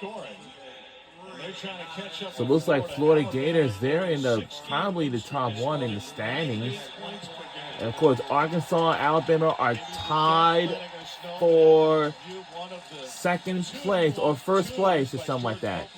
So it looks like Florida Gators, they're in the probably the top one in the standings. And of course, Arkansas and Alabama are tied for second place or first place or something like that.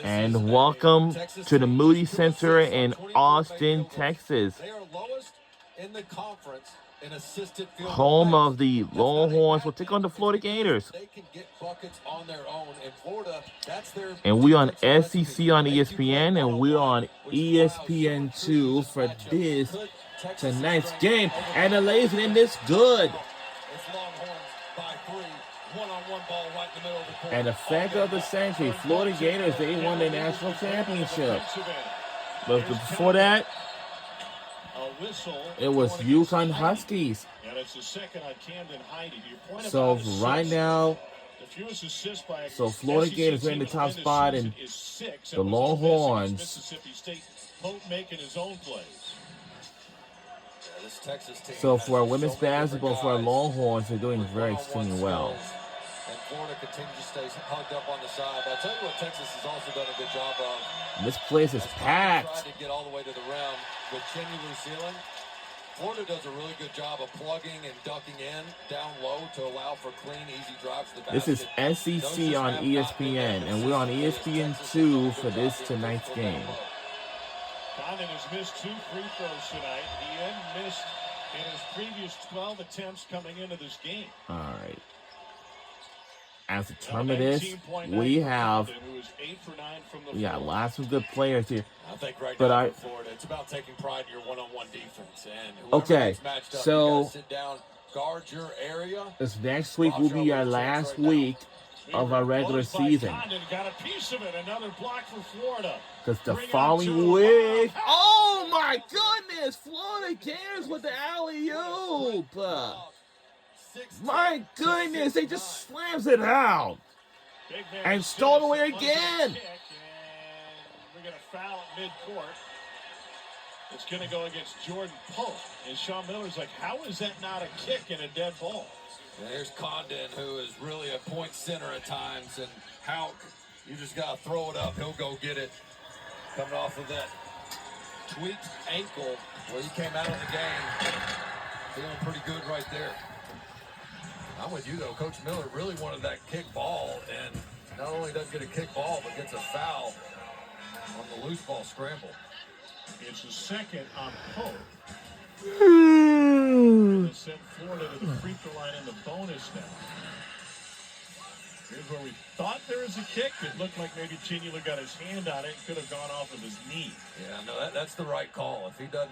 And welcome to the Moody Center in Austin, Texas. They are lowest in the conference in assisted field Home goal of the Longhorns will take on the Florida Gators. They can get buckets on their own. In Florida, that's their And we on recipe. SEC on ESPN, and we're on ESPN2 for this tonight's game. And the ladies in this good. It's Longhorns by 3. One-on-one ball right in the middle of the court. And the fact of the century, Florida Gators, they won the national championship. But before that, it was UConn Huskies. So right now, so Florida Gators are in the top spot, and the Longhorns. So for our women's basketball, for our Longhorns, they're doing very extremely well. And Florida continues to stay hugged up on the side. But I'll tell you what Texas has also done a good job of. This place is packed. Trying to get all the way to the rim with Chinulu ceiling. Florida does a really good job of plugging and ducking in down low to allow for clean, easy drives to the basket. This is SEC on ESPN, and we're on ESPN2 for this tonight's game. Condon has missed 2 free throws tonight. He hadn't missed in his previous 12 attempts coming into this game. All right. As the tournament is, we got lots of good players here. I think right now for Florida, it's about taking pride in your one-on-one defense. And okay, so sit down, guard your area. This next week will be our last week of our regular season. Got a piece of it. Another block for Florida. Because the following week, oh my goodness, Florida Gators with the alley-oop. My goodness, they just slams it out. And stole away again. We're going to foul at midcourt. It's going to go against Jordan Pope. And Sean Miller's like, how is that not a kick and a dead ball? And there's Condon, who is really a point center at times. And Houck, you just got to throw it up. He'll go get it. Coming off of that tweaked ankle where he came out of the game. Feeling pretty good right there. I'm with you, though. Coach Miller really wanted that kick ball, and not only doesn't get a kick ball, but gets a foul on the loose ball scramble. It's the second on Pope. They sent Florida to the free throw line in the bonus now. Here's where we thought there was a kick. It looked like maybe Chinula got his hand on it and could have gone off of his knee. Yeah, no, that's the right call. If he doesn't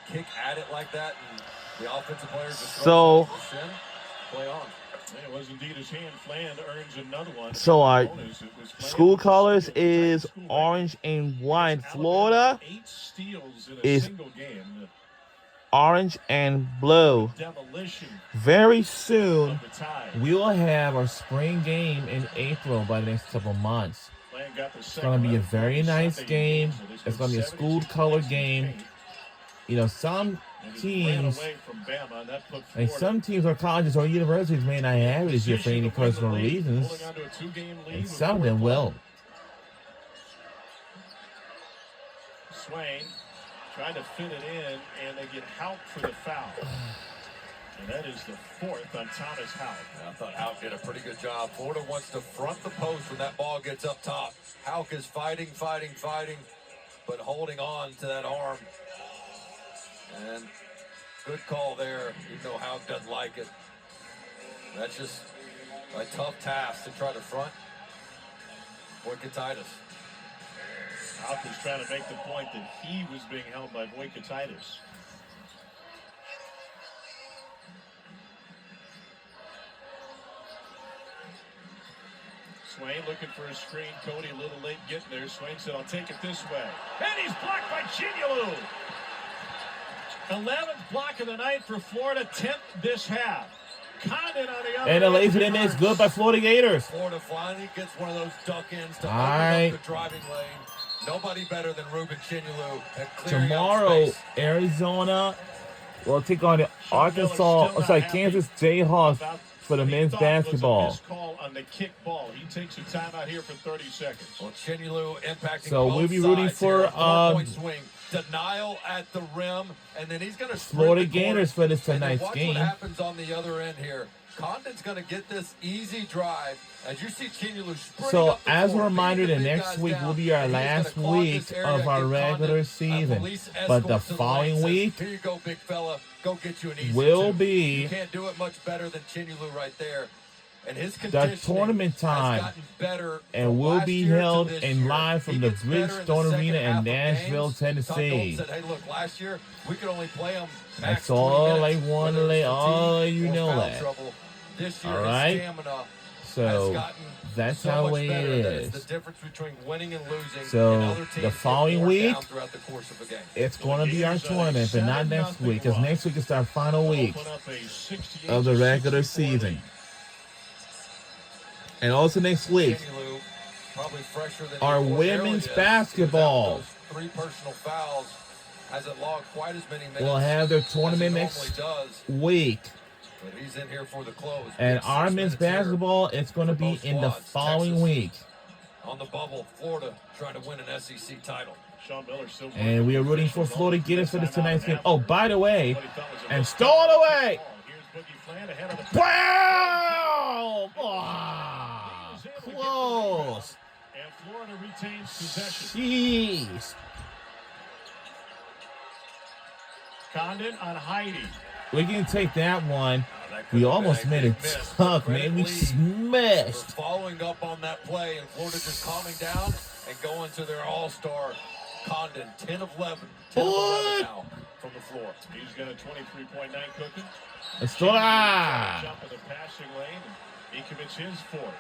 kick at it like that, and the offensive players just throw it to the shin, play on. It was indeed his hand. Fland earns another one. So our school colors is orange and white. Florida is orange and blue. Very soon, we will have our spring game in April by the next couple of months. It's going to be a very nice game. It's going to be a school color game. You know, some teams, and some teams or colleges or universities may not have it this year for any personal reasons, and some of them will. Swain trying to fit it in, and they get Houck for the foul. And that is the 4th on Thomas Houck. I thought Houck did a pretty good job. Florida wants to front the post when that ball gets up top. Houck is fighting, but holding on to that arm. And good call there, even though Houck doesn't like it. That's just a tough task to try to front Voikatitis. Houck was trying to make the point that he was being held by Voikatitis. Swain looking for a screen. Cody a little late getting there. Swain said, I'll take it this way. And he's blocked by Chinulu. 11th block of the night for Florida, 10th this half. Condon on the other and the laser in is good by Florida Gators. Florida finally gets one of those duck-ins to open up the driving lane. Nobody better than Ruben Chinulu at clearing tomorrow, out space. Arizona will take on the Kansas Jayhawks for the men's basketball. Missed call on the kick ball. He takes a timeout here for 30 seconds. Well, Chinulu impacting So we'll be rooting for point swing, denial at the rim, and then he's going to Florida Gators for this tonight's game. What happens on the other end here? Condon's going to get this easy drive. As you see Chinulu sprinting So up the as a floor, reminder, the beating big next guys week down, will be our and he's last gonna clog week this area, of our give regular Condon a season. police But the escort to following lane, says, week here you go, big fella. Go get you an easy will two. be You can't do it much better than Chinulu right there. And his the tournament time, and will be held in live from the Bridgestone Arena in Nashville, Tennessee. Said, hey, look, last year we could only play them. That's all I want to lay. All you know that. This year, all right. So that's how it is. The difference between winning and losing. So the following week, it's going to be our tournament, but not next week, because next week is our final week of the regular season. And also next week, our women's basketball 3 personal fouls. Hasn't logged quite as many minutes. Will have their tournament next week. But he's in here for the close. And our men's basketball, it's going to be in the following week. On the bubble, Florida trying to win an SEC title. And we are rooting for Florida Gators for this tonight's game. Oh, by the way, and stolen away. Wow! Oh, close. And Florida retains possession. Jeez. Condon on Heidi. We can take that one. We almost made it tuck, man. We smashed. Following up on that play, and Florida just calming down and going to their all-star Condon. 10 of 11. 10 of 11 now from the floor. He's got a 23.9 cooking. Let's go. Jump in the passing lane, and he commits his fourth.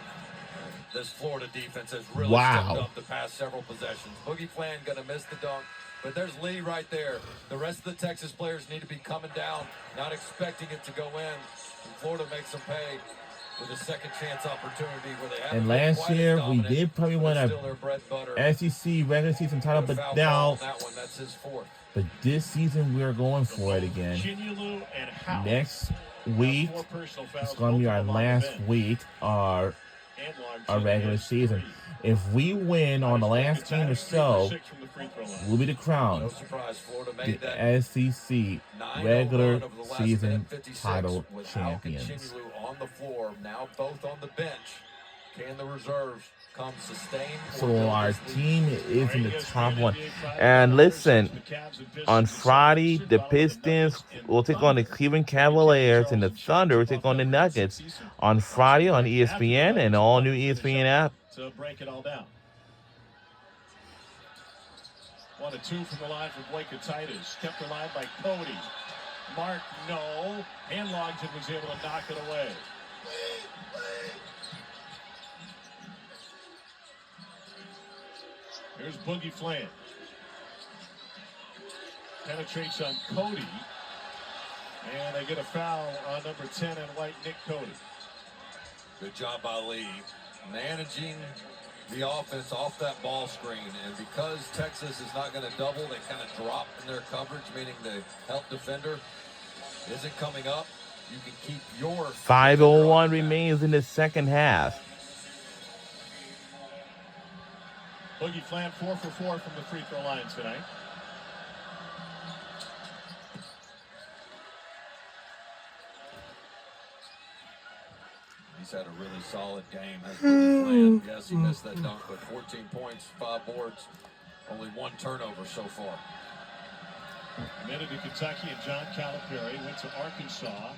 This Florida defense has really stepped up the past several possessions. Boogie Flan going to miss the dunk. But there's Lee right there. The rest of the Texas players need to be coming down, not expecting it to go in. And Florida makes them pay with a second chance opportunity where they haven't. And last year we did probably win a SEC regular season title, but now that's his fourth. But this season we are going for it again. Next week it's going to be our last week, our regular season. If we win on the last game or so, we'll be the crown. No surprise, Florida made the SEC regular season title champions. On the floor, now both on the bench. Can the reserves come sustain? So our team is in the top one. And listen, on Friday, the Pistons will take on the Cleveland Cavaliers, and the Thunder will take on the Nuggets on Friday on ESPN and all new ESPN app. To break it all down. 1 of 2 from the line from Blake Titus. Kept alive by Cody. Mark, no. Handlogged and was able to knock it away. Here's Boogie Flan. Penetrates on Cody. And they get a foul on number 10 and white, Nick Cody. Good job by Lee. Managing the offense off that ball screen, and because Texas is not going to double, they kind of drop in their coverage, meaning the help defender isn't coming up. You can keep your 5:01 remains in the second half. Boogie Flan 4 for 4 from the free throw line tonight. He's had a really solid game. Has Boogie Flan. Yes, he missed that dunk, but 14 points, 5 boards, only 1 turnover so far. Committed to Kentucky, and John Calipari went to Arkansas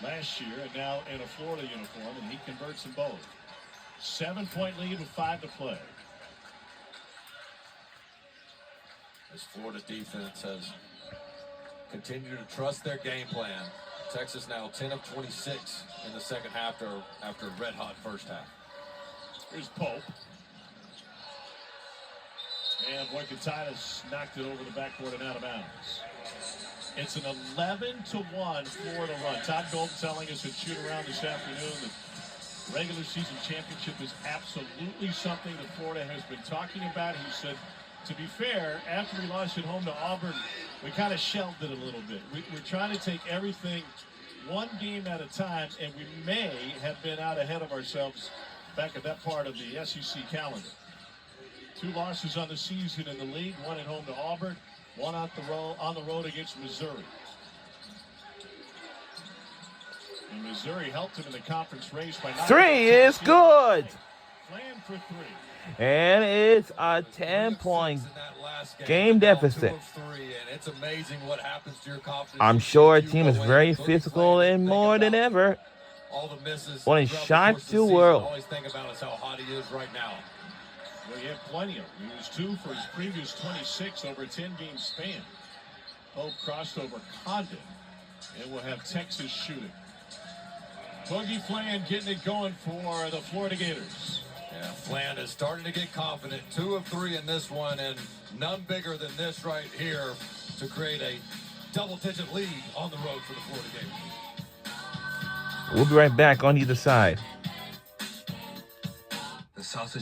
last year and now in a Florida uniform, and he converts them both. 7-point lead with 5 to play. This Florida defense has continued to trust their game plan. Texas now 10 of 26 in the second half after a red-hot first half. Here's Pope. And Boykatitis knocked it over the backboard and out of bounds. It's an 11-1 Florida run. Todd Golden telling us at shoot around this afternoon that regular season championship is absolutely something that Florida has been talking about. He said to be fair, after we lost at home to Auburn, we kind of shelved it a little bit. We're trying to take everything one game at a time, and we may have been out ahead of ourselves back at that part of the SEC calendar. 2 losses on the season in the league, 1 at home to Auburn, 1 on the road against Missouri. And Missouri helped him in the conference race by 3 is good. Playing for 3. And it's a 10-point game deficit. It's amazing what happens to your confidence. I'm sure our team is very physical and more than ever. All the misses. One shot to world. Always think about is how hot he is right now. Well, he had plenty of them. He was 2 for his previous 26 over a 10-game span. Pope crossed over Condon, and we'll have Texas shooting. Boogie Flan getting it going for the Florida Gators. Yeah, Flan is starting to get confident. 2 of 3 in this one, and none bigger than this right here to create a double-digit lead on the road for the Florida Gators. We'll be right back on either side. The sausage